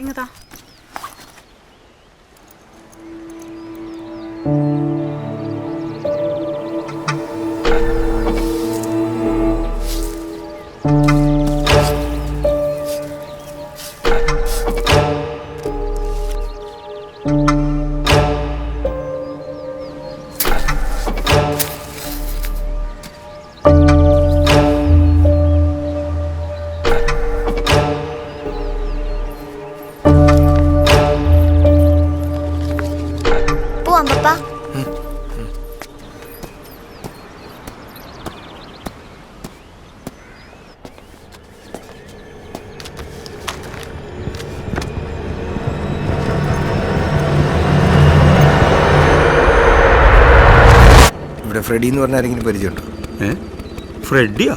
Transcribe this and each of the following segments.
ഇങ്ങതാ. ഇവിടെ ഫ്രെഡി എന്ന് പറഞ്ഞ ആരെങ്കിലും പരിചയമുണ്ടോ? ഫ്രെഡിയാ?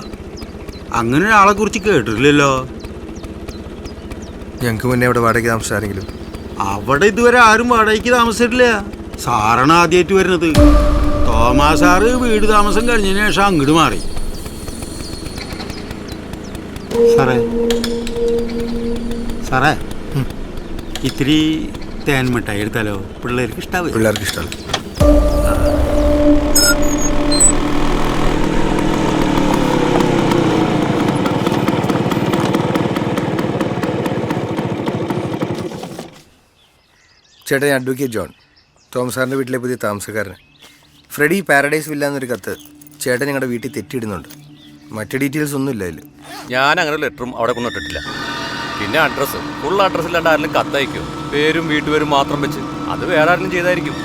അങ്ങനെ ഒരാളെ കുറിച്ച് കേട്ടിട്ടില്ലല്ലോ. ഞങ്ങൾക്ക് മുന്നേ ഇവിടെ വാടകയ്ക്ക് താമസിച്ച ആരെങ്കിലും? അവിടെ ഇതുവരെ ആരും വാടകയ്ക്ക് താമസിച്ചിട്ടില്ല. സാറാണ് ആദ്യമായിട്ട് വരുന്നത്. തോമാസ് സാറ് വീട് താമസം കഴിഞ്ഞതിന് ശേഷം അങ്ങോട്ട് മാറി. സാറേ സാറേ ഇത്തിരി തേൻ മിഠായി എടുത്താലോ? പിള്ളേർക്ക് ഇഷ്ടാവും. പിള്ളേർക്ക് ഇഷ്ടമല്ല. ചേട്ടാ, ഞാൻ അഡ്വക്കേറ്റ് ജോൺ, തോമസ് സാറിൻ്റെ വീട്ടിലെ പുതിയ താമസക്കാരൻ. ഫ്രെഡി പാരഡൈസ് വില്ല എന്നൊരു കത്ത് ചേട്ടൻ ഞങ്ങളുടെ വീട്ടിൽ തെറ്റിയിടുന്നുണ്ട്. മറ്റ് ഡീറ്റെയിൽസ് ഒന്നും ഇല്ല അതിൽ. ഞാൻ അങ്ങനെ ലെറ്ററും അവിടെ കൊണ്ടിട്ടില്ല. പിന്നെ അഡ്രസ്സ് ഫുൾ അഡ്രസ്സ് ഇല്ലാണ്ട് ആരെങ്കിലും കത്തയക്കും, പേരും വീട്ടുപേരും മാത്രം വെച്ച്. അത് വേറെ ആരെങ്കിലും ചെയ്തായിരിക്കും.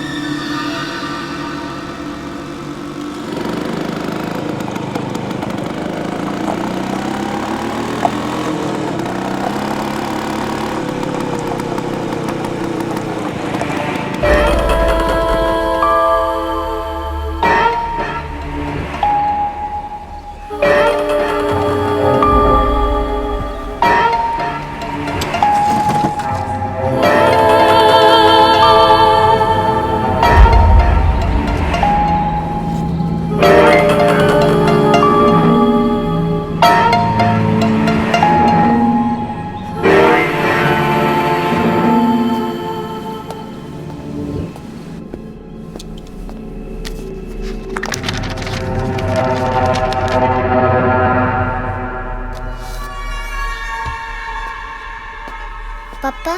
പപ്പ,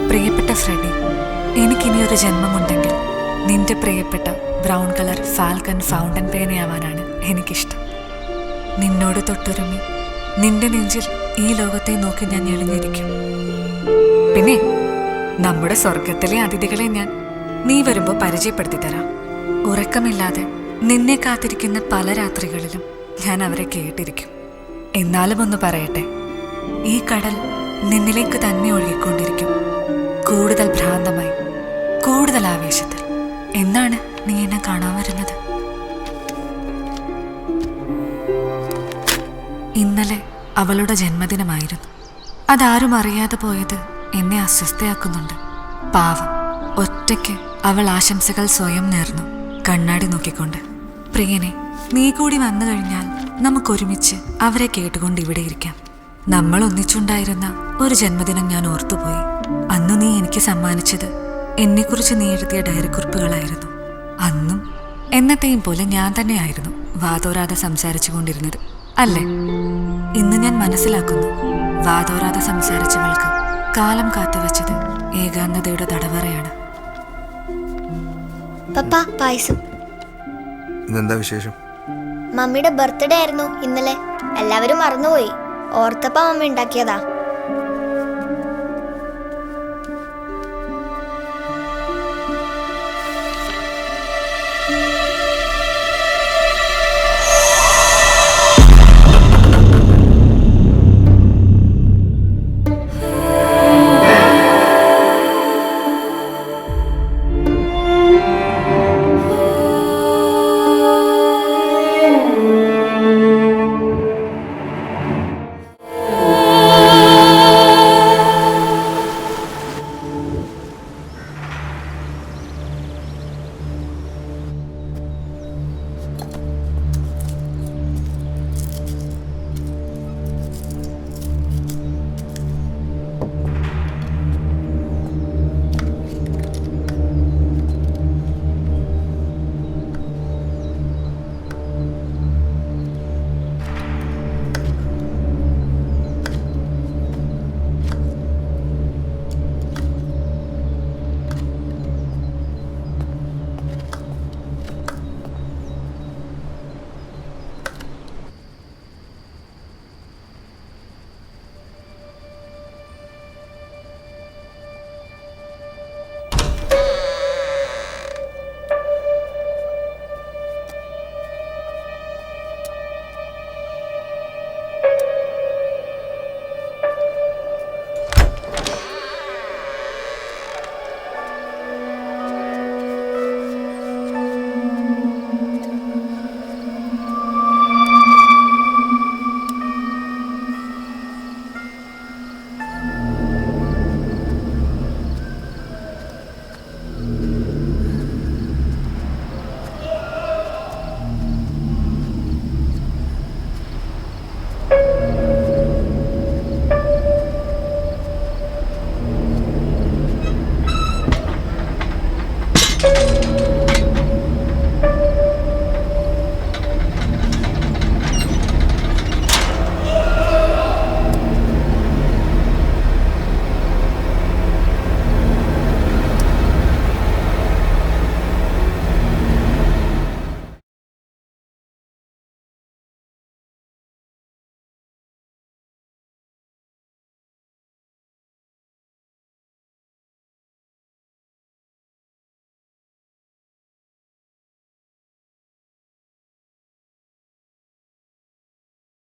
പ്രിയപ്പെട്ട ഫ്രെഡി, എനിക്കിനിയൊരു ജന്മമുണ്ടെങ്കിൽ നിന്റെ പ്രിയപ്പെട്ട ബ്രൗൺ കളർ ഫാൽക്കൺ ഫൗണ്ടൻ പേനയാവാനാണ് എനിക്കിഷ്ടം. നിന്നോട് തൊട്ടുരുമി നിന്റെ നെഞ്ചിൽ ഈ ലോകത്തെ നോക്കി ഞാൻ എളിഞ്ഞിരിക്കും. പിന്നെ നമ്മുടെ സ്വർഗത്തിലെ അതിഥികളെ ഞാൻ നീ വരുമ്പോൾ പരിചയപ്പെടുത്തി തരാം. ഉറക്കമില്ലാതെ നിന്നെ കാത്തിരിക്കുന്ന പല രാത്രികളിലും ഞാൻ അവരെ കേട്ടിരിക്കും. എന്നാലും ഒന്ന് പറയട്ടെ, ഈ കടൽ നിന്നിലേക്ക് തന്നെ ഒഴുകിക്കൊണ്ടിരിക്കും, കൂടുതൽ ഭ്രാന്തമായി, കൂടുതൽ ആവേശത്തിൽ. എന്നാണ് നീ എന്നെ കാണാൻ വരുന്നത്? ഇന്നലെ അവളുടെ ജന്മദിനമായിരുന്നു. അതാരും അറിയാതെ പോയത് എന്നെ അസ്വസ്ഥയാക്കുന്നുണ്ട്. പാവം, ഒറ്റയ്ക്ക് അവൾ ആശംസകൾ സ്വയം നേർന്നു, കണ്ണാടി നോക്കിക്കൊണ്ട്. പ്രിയനെ, നീ കൂടി വന്നു കഴിഞ്ഞാൽ നമുക്കൊരുമിച്ച് അവരെ കേട്ടുകൊണ്ട് ഇവിടെ ഇരിക്കാം. നമ്മൾ ഒന്നിച്ചുണ്ടായിരുന്ന ഒരു ജന്മദിനം ഞാൻ ഓർത്തുപോയി. അന്ന് നീ എനിക്ക് സമ്മാനിച്ചത് എന്നെക്കുറിച്ച് നീ എഴുതിയ ഡയറിക്കുറിപ്പുകളായിരുന്നു. അന്നും എന്നത്തെയും പോലെ ഞാൻ തന്നെയായിരുന്നു വാതോരാതെ സംസാരിച്ചു കൊണ്ടിരുന്നത്, അല്ലേ? ഇന്ന് ഞാൻ മനസ്സിലാക്കുന്നു, വാതോരാതെ സംസാരിച്ചവൾക്ക് കാലം കാത്തുവച്ചത് ഏകാന്തതയുടെ തടവറയാണ്. പപ്പ, പായസം. ഇന്നെന്താ വിശേഷം? മമ്മിയുടെ ബർത്ത്ഡേ ആയിരുന്നു ഇന്നലെ. എല്ലാവരും മറന്നുപോയി. ഓർത്തപ്പ മമ്മി ഉണ്ടാക്കിയതാ.